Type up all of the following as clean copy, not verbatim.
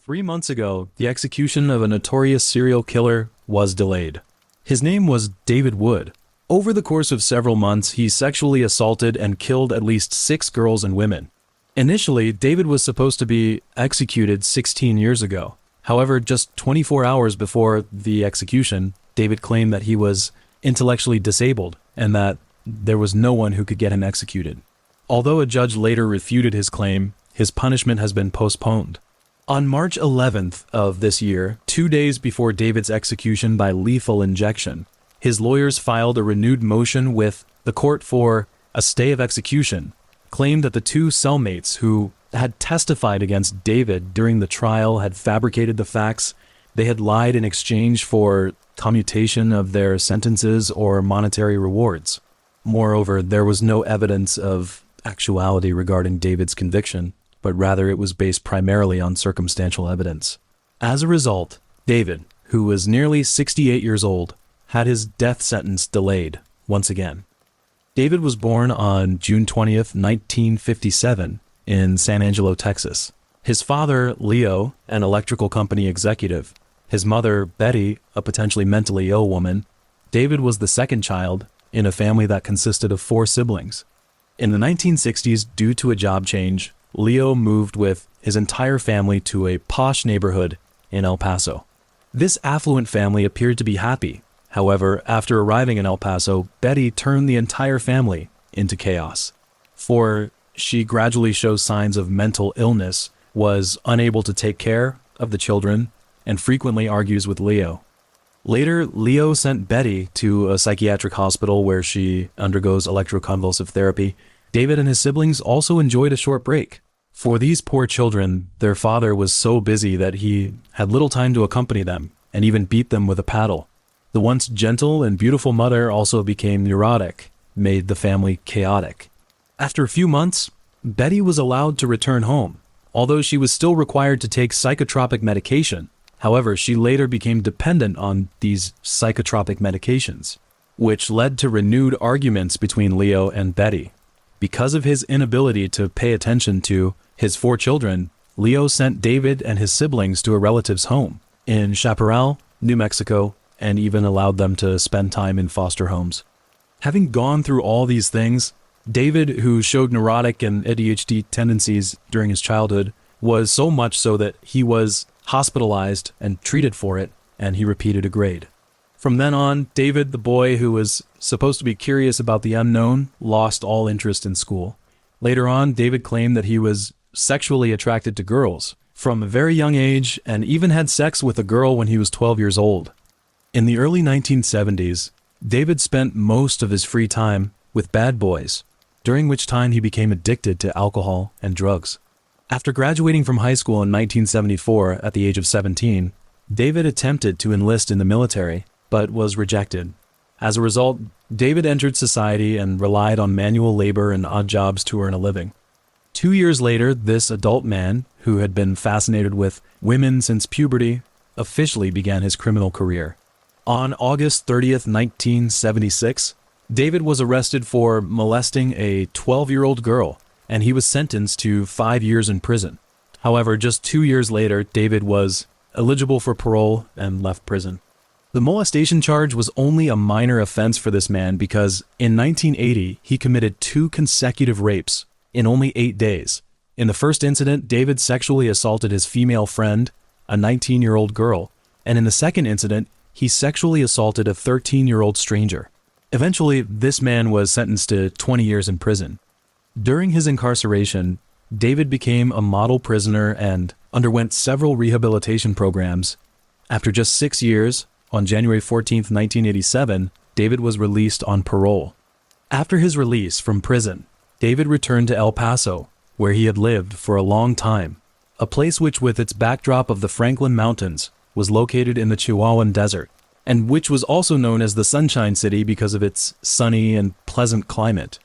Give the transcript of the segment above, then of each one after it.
3 months ago, the execution of a notorious serial killer was delayed. His name was David Wood. Over the course of several months, he sexually assaulted and killed at least 6 girls and women. Initially, David was supposed to be executed 16 years ago. However, just 24 hours before the execution, David claimed that he was intellectually disabled and that there was no one who could get him executed. Although a judge later refuted his claim, his punishment has been postponed. On March 11th of this year, 2 days before David's execution by lethal injection, his lawyers filed a renewed motion with the court for a stay of execution, claimed that the 2 cellmates who had testified against David during the trial had fabricated the facts. They had lied in exchange for commutation of their sentences or monetary rewards. Moreover, there was no evidence of actuality regarding David's conviction, but rather it was based primarily on circumstantial evidence. As a result, David, who was nearly 68 years old, had his death sentence delayed once again. David was born on June 20th, 1957, in San Angelo, Texas. His father, Leo, an electrical company executive. His mother, Betty, a potentially mentally ill woman. David was the second child in a family that consisted of 4 siblings. In the 1960s, due to a job change, Leo moved with his entire family to a posh neighborhood in El Paso. This affluent family appeared to be happy. However, after arriving in El Paso, Betty turned the entire family into chaos. For she gradually shows signs of mental illness, was unable to take care of the children, and frequently argues with Leo. Later, Leo sent Betty to a psychiatric hospital where she undergoes electroconvulsive therapy. David and his siblings also enjoyed a short break. For these poor children, their father was so busy that he had little time to accompany them, and even beat them with a paddle. The once gentle and beautiful mother also became neurotic, made the family chaotic. After a few months, Betty was allowed to return home, although she was still required to take psychotropic medication. However, she later became dependent on these psychotropic medications, which led to renewed arguments between Leo and Betty. Because of his inability to pay attention to his 4 children, Leo sent David and his siblings to a relative's home in Chaparral, New Mexico, and even allowed them to spend time in foster homes. Having gone through all these things, David, who showed neurotic and ADHD tendencies during his childhood, was so much so that he was hospitalized and treated for it, and he repeated a grade. From then on, David, the boy who was supposed to be curious about the unknown, lost all interest in school. Later on, David claimed that he was sexually attracted to girls from a very young age and even had sex with a girl when he was 12 years old. In the early 1970s, David spent most of his free time with bad boys, during which time he became addicted to alcohol and drugs. After graduating from high school in 1974 at the age of 17, David attempted to enlist in the military, but was rejected. As a result, David entered society and relied on manual labor and odd jobs to earn a living. 2 years later, this adult man, who had been fascinated with women since puberty, officially began his criminal career. On August 30th, 1976, David was arrested for molesting a 12-year-old girl, and he was sentenced to 5 years in prison. However, just 2 years later, David was eligible for parole and left prison. The molestation charge was only a minor offense for this man because in 1980, he committed 2 consecutive rapes in only 8 days. In the first incident, David sexually assaulted his female friend, a 19-year-old girl, and in the second incident, he sexually assaulted a 13-year-old stranger. Eventually, this man was sentenced to 20 years in prison. During his incarceration, David became a model prisoner and underwent several rehabilitation programs. After just 6 years, on January 14, 1987, David was released on parole. After his release from prison, David returned to El Paso, where he had lived for a long time, a place which, with its backdrop of the Franklin Mountains, was located in the Chihuahuan Desert, and which was also known as the Sunshine City because of its sunny and pleasant climate.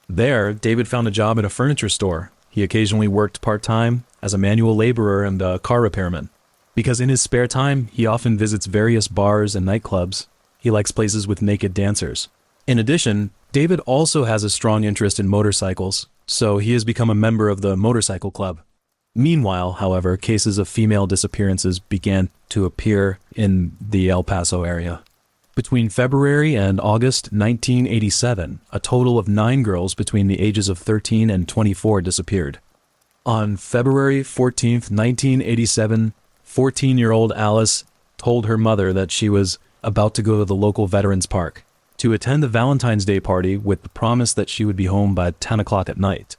There, David found a job at a furniture store. He occasionally worked part-time as a manual laborer and a car repairman. Because in his spare time, he often visits various bars and nightclubs. He likes places with naked dancers. In addition, David also has a strong interest in motorcycles, so he has become a member of the motorcycle club. Meanwhile, however, cases of female disappearances began to appear in the El Paso area. Between February and August 1987, a total of 9 girls between the ages of 13 and 24 disappeared. On February 14, 1987, 14-year-old Alice told her mother that she was about to go to the local Veterans Park to attend the Valentine's Day party with the promise that she would be home by 10 o'clock at night.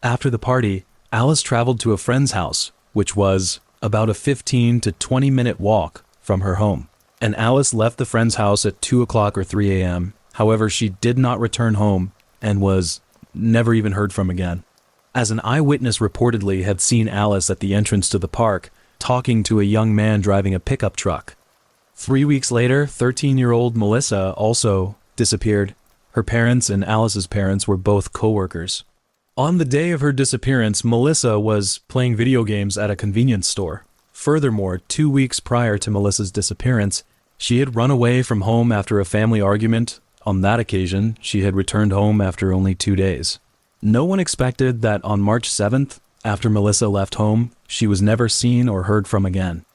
After the party, Alice traveled to a friend's house, which was about a 15 to 20-minute walk from her home. And Alice left the friend's house at 2 o'clock or 3 a.m. However, she did not return home and was never even heard from again. As an eyewitness reportedly had seen Alice at the entrance to the park talking to a young man driving a pickup truck. 3 weeks later, 13-year-old Melissa also disappeared. Her parents and Alice's parents were both co-workers. On the day of her disappearance, Melissa was playing video games at a convenience store. Furthermore, 2 weeks prior to Melissa's disappearance, she had run away from home after a family argument. On that occasion, she had returned home after only 2 days. No one expected that on March 7th, after Melissa left home, she was never seen or heard from again.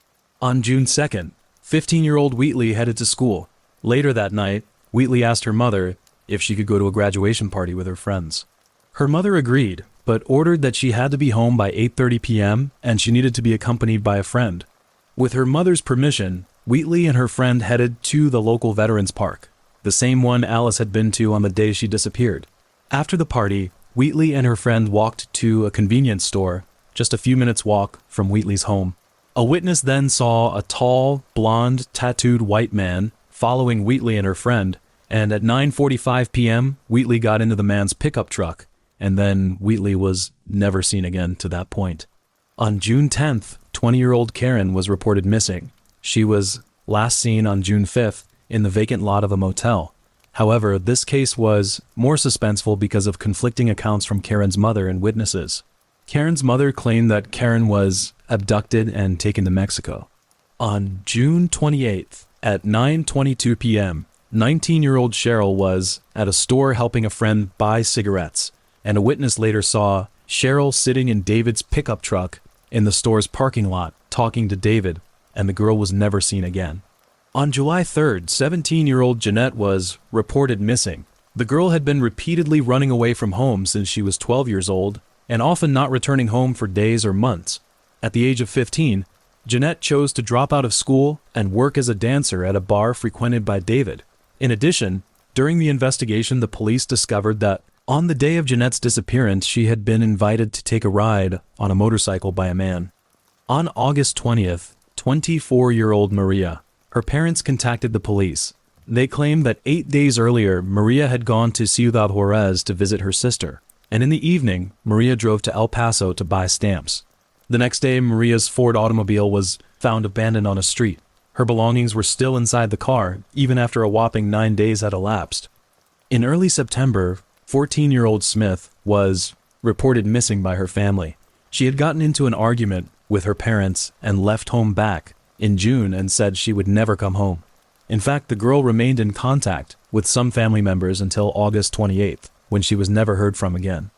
On June 2nd, 15-year-old Wheatley headed to school. Later that night, Wheatley asked her mother if she could go to a graduation party with her friends. Her mother agreed, but ordered that she had to be home by 8:30 p.m. and she needed to be accompanied by a friend. With her mother's permission, Wheatley and her friend headed to the local Veterans Park, the same one Alice had been to on the day she disappeared. After the party, Wheatley and her friend walked to a convenience store, just a few minutes' walk from Wheatley's home. A witness then saw a tall, blonde, tattooed white man following Wheatley and her friend, and at 9:45 p.m., Wheatley got into the man's pickup truck, and then Wheatley was never seen again to that point. On June 10th, 20-year-old Karen was reported missing. She was last seen on June 5th in the vacant lot of a motel. However, this case was more suspenseful because of conflicting accounts from Karen's mother and witnesses. Karen's mother claimed that Karen was abducted and taken to Mexico. On June 28th, at 9:22 p.m., 19-year-old Cheryl was at a store helping a friend buy cigarettes, and a witness later saw Cheryl sitting in David's pickup truck in the store's parking lot talking to David, and the girl was never seen again. On July 3rd, 17-year-old Jeanette was reported missing. The girl had been repeatedly running away from home since she was 12 years old, and often not returning home for days or months. At the age of 15, Jeanette chose to drop out of school and work as a dancer at a bar frequented by David. In addition, during the investigation, the police discovered that on the day of Jeanette's disappearance, she had been invited to take a ride on a motorcycle by a man. On August 20th, 24-year-old Maria, her parents contacted the police. They claimed that 8 days earlier, Maria had gone to Ciudad Juarez to visit her sister, and in the evening, Maria drove to El Paso to buy stamps. The next day, Maria's Ford automobile was found abandoned on a street. Her belongings were still inside the car, even after a whopping 9 days had elapsed. In early September, 14-year-old Smith was reported missing by her family. She had gotten into an argument with her parents and left home back in June and said she would never come home. In fact, the girl remained in contact with some family members until August 28th, when she was never heard from again.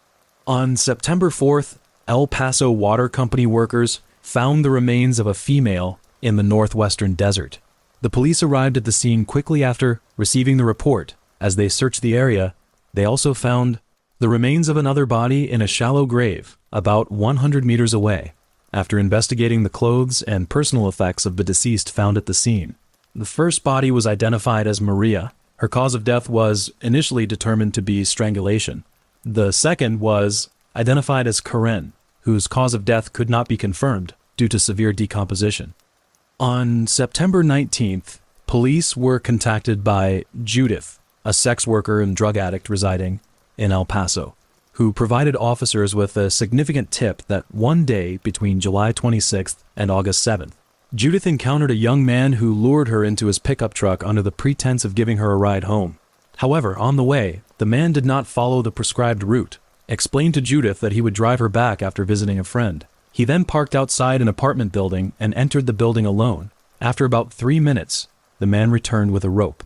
On September 4th, El Paso Water Company workers found the remains of a female in the northwestern desert. The police arrived at the scene quickly after receiving the report. As they searched the area, they also found the remains of another body in a shallow grave about 100 meters away. After investigating the clothes and personal effects of the deceased found at the scene, the first body was identified as Maria. Her cause of death was initially determined to be strangulation. The second was identified as Karen, whose cause of death could not be confirmed due to severe decomposition. On September 19th, police were contacted by Judith, a sex worker and drug addict residing in El Paso, who provided officers with a significant tip that one day between July 26th and August 7th, Judith encountered a young man who lured her into his pickup truck under the pretense of giving her a ride home. However, on the way, the man did not follow the prescribed route, explained to Judith that he would drive her back after visiting a friend. He then parked outside an apartment building and entered the building alone. After about 3 minutes, the man returned with a rope.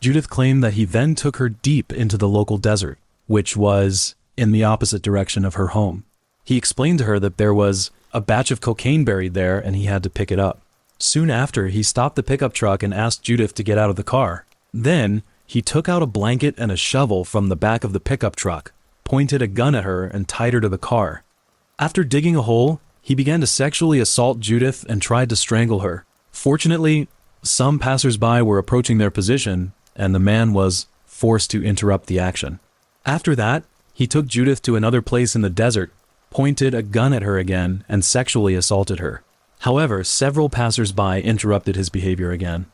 Judith claimed that he then took her deep into the local desert, which was in the opposite direction of her home. He explained to her that there was a batch of cocaine buried there and he had to pick it up. Soon after, he stopped the pickup truck and asked Judith to get out of the car. Then, he took out a blanket and a shovel from the back of the pickup truck, pointed a gun at her, and tied her to the car. After digging a hole, he began to sexually assault Judith and tried to strangle her. Fortunately, some passers-by were approaching their position, and the man was forced to interrupt the action. After that, he took Judith to another place in the desert, pointed a gun at her again, and sexually assaulted her. However, several passers-by interrupted his behavior again.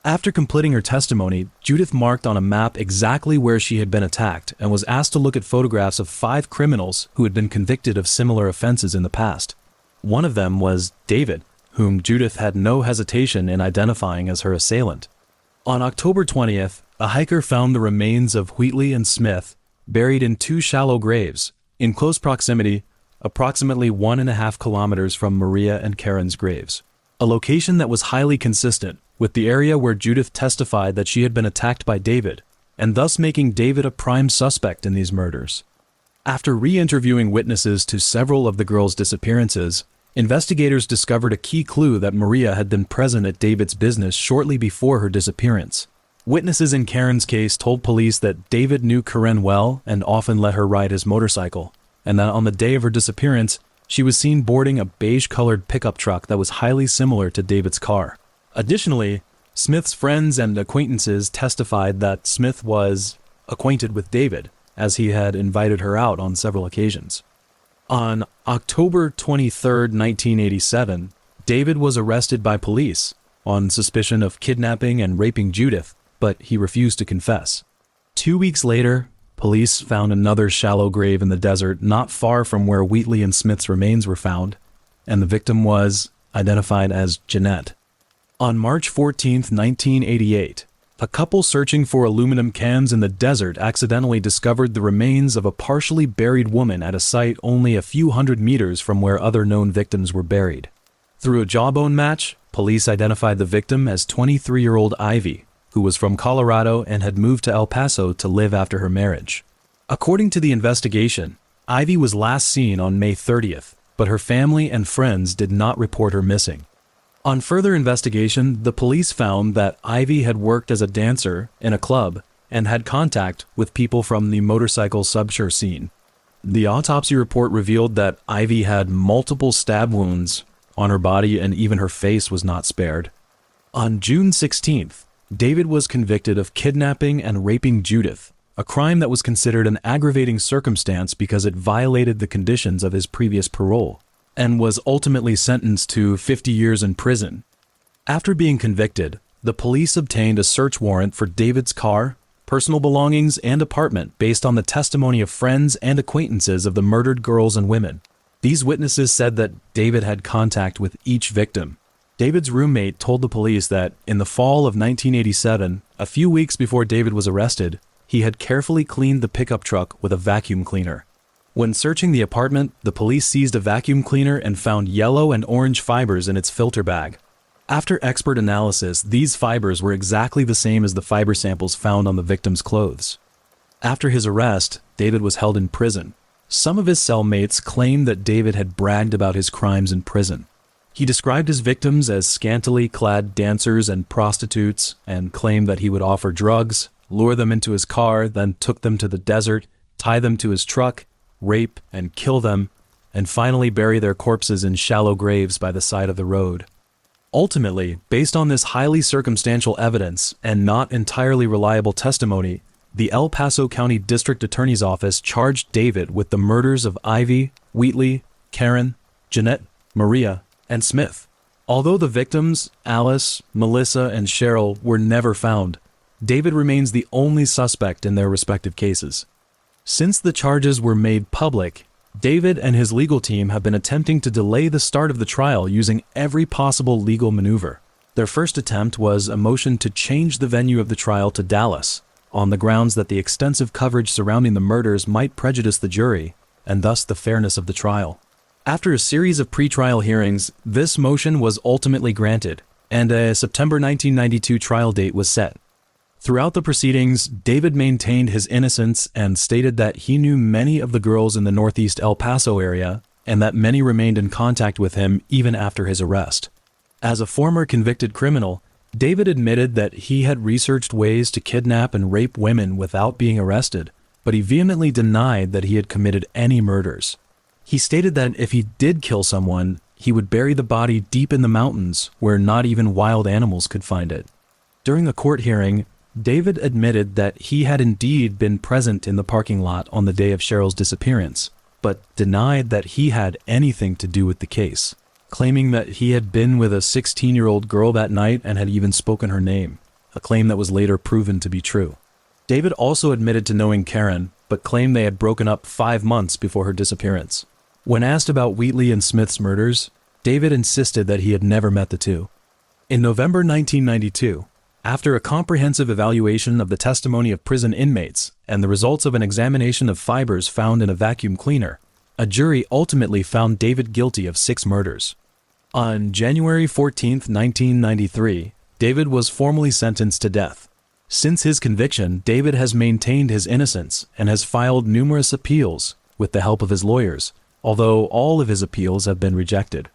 After completing her testimony, Judith marked on a map exactly where she had been attacked and was asked to look at photographs of 5 criminals who had been convicted of similar offenses in the past. One of them was David, whom Judith had no hesitation in identifying as her assailant. On October 20th, a hiker found the remains of Wheatley and Smith buried in 2 shallow graves, in close proximity, approximately 1.5 kilometers from Maria and Karen's graves, a location that was highly consistent with the area where Judith testified that she had been attacked by David, and thus making David a prime suspect in these murders. After re-interviewing witnesses to several of the girls' disappearances, investigators discovered a key clue that Maria had been present at David's business shortly before her disappearance. Witnesses in Karen's case told police that David knew Karen well and often let her ride his motorcycle, and that on the day of her disappearance, she was seen boarding a beige-colored pickup truck that was highly similar to David's car. Additionally, Smith's friends and acquaintances testified that Smith was acquainted with David, as he had invited her out on several occasions. On October 23, 1987, David was arrested by police on suspicion of kidnapping and raping Judith, but he refused to confess. 2 weeks later, police found another shallow grave in the desert not far from where Wheatley and Smith's remains were found, and the victim was identified as Jeanette. On March 14, 1988, a couple searching for aluminum cans in the desert accidentally discovered the remains of a partially buried woman at a site only a few hundred meters from where other known victims were buried. Through a jawbone match, police identified the victim as 23-year-old Ivy, who was from Colorado and had moved to El Paso to live after her marriage. According to the investigation, Ivy was last seen on May 30th, but her family and friends did not report her missing. On further investigation, the police found that Ivy had worked as a dancer in a club and had contact with people from the motorcycle subculture scene. The autopsy report revealed that Ivy had multiple stab wounds on her body and even her face was not spared. On June 16th, David was convicted of kidnapping and raping Judith, a crime that was considered an aggravating circumstance because it violated the conditions of his previous parole, and was ultimately sentenced to 50 years in prison. After being convicted, the police obtained a search warrant for David's car, personal belongings, and apartment based on the testimony of friends and acquaintances of the murdered girls and women. These witnesses said that David had contact with each victim. David's roommate told the police that in the fall of 1987, a few weeks before David was arrested, he had carefully cleaned the pickup truck with a vacuum cleaner. When searching the apartment, the police seized a vacuum cleaner and found yellow and orange fibers in its filter bag. After expert analysis, these fibers were exactly the same as the fiber samples found on the victim's clothes. After his arrest, David was held in prison. Some of his cellmates claimed that David had bragged about his crimes in prison. He described his victims as scantily clad dancers and prostitutes and claimed that he would offer drugs, lure them into his car, then took them to the desert, tie them to his truck, rape and kill them, and finally bury their corpses in shallow graves by the side of the road. Ultimately, based on this highly circumstantial evidence and not entirely reliable testimony, the El Paso County District Attorney's Office charged David with the murders of Ivy, Wheatley, Karen, Jeanette, Maria, and Smith. Although the victims, Alice, Melissa, and Cheryl, were never found, David remains the only suspect in their respective cases. Since the charges were made public, David and his legal team have been attempting to delay the start of the trial using every possible legal maneuver. Their first attempt was a motion to change the venue of the trial to Dallas, on the grounds that the extensive coverage surrounding the murders might prejudice the jury, and thus the fairness of the trial. After a series of pretrial hearings, this motion was ultimately granted, and a September 1992 trial date was set. Throughout the proceedings, David maintained his innocence and stated that he knew many of the girls in the northeast El Paso area and that many remained in contact with him even after his arrest. As a former convicted criminal, David admitted that he had researched ways to kidnap and rape women without being arrested, but he vehemently denied that he had committed any murders. He stated that if he did kill someone, he would bury the body deep in the mountains where not even wild animals could find it. During a court hearing, David admitted that he had indeed been present in the parking lot on the day of Cheryl's disappearance, but denied that he had anything to do with the case, claiming that he had been with a 16-year-old girl that night and had even spoken her name, a claim that was later proven to be true. David also admitted to knowing Karen, but claimed they had broken up 5 months before her disappearance. When asked about Wheatley and Smith's murders, David insisted that he had never met the two. In November 1992, after a comprehensive evaluation of the testimony of prison inmates and the results of an examination of fibers found in a vacuum cleaner, a jury ultimately found David guilty of 6 murders. On January 14, 1993, David was formally sentenced to death. Since his conviction, David has maintained his innocence and has filed numerous appeals with the help of his lawyers, although all of his appeals have been rejected.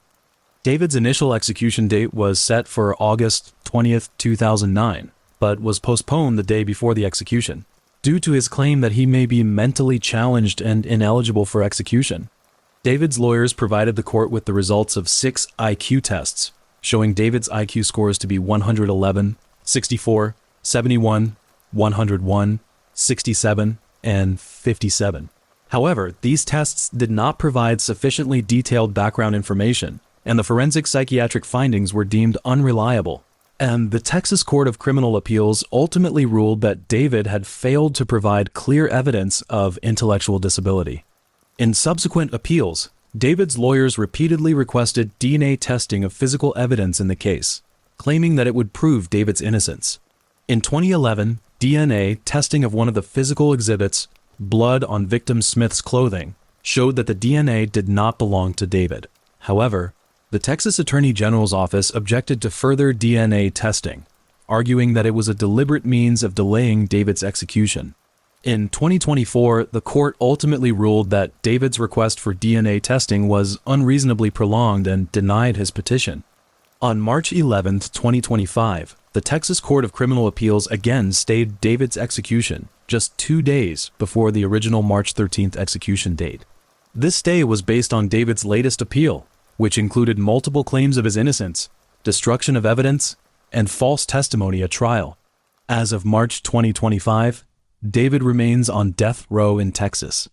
David's initial execution date was set for August 20th, 2009, but was postponed the day before the execution, due to his claim that he may be mentally challenged and ineligible for execution. David's lawyers provided the court with the results of 6 IQ tests, showing David's IQ scores to be 111, 64, 71, 101, 67, and 57. However, these tests did not provide sufficiently detailed background information, and the forensic psychiatric findings were deemed unreliable. And the Texas Court of Criminal Appeals ultimately ruled that David had failed to provide clear evidence of intellectual disability. In subsequent appeals, David's lawyers repeatedly requested DNA testing of physical evidence in the case, claiming that it would prove David's innocence. In 2011, DNA testing of one of the physical exhibits, blood on victim Smith's clothing, showed that the DNA did not belong to David. However, the Texas Attorney General's office objected to further DNA testing, arguing that it was a deliberate means of delaying David's execution. In 2024, the court ultimately ruled that David's request for DNA testing was unreasonably prolonged and denied his petition. On March 11, 2025, the Texas Court of Criminal Appeals again stayed David's execution just 2 days before the original March 13th execution date. This stay was based on David's latest appeal, which included multiple claims of his innocence, destruction of evidence, and false testimony at trial. As of March 2025, David remains on death row in Texas.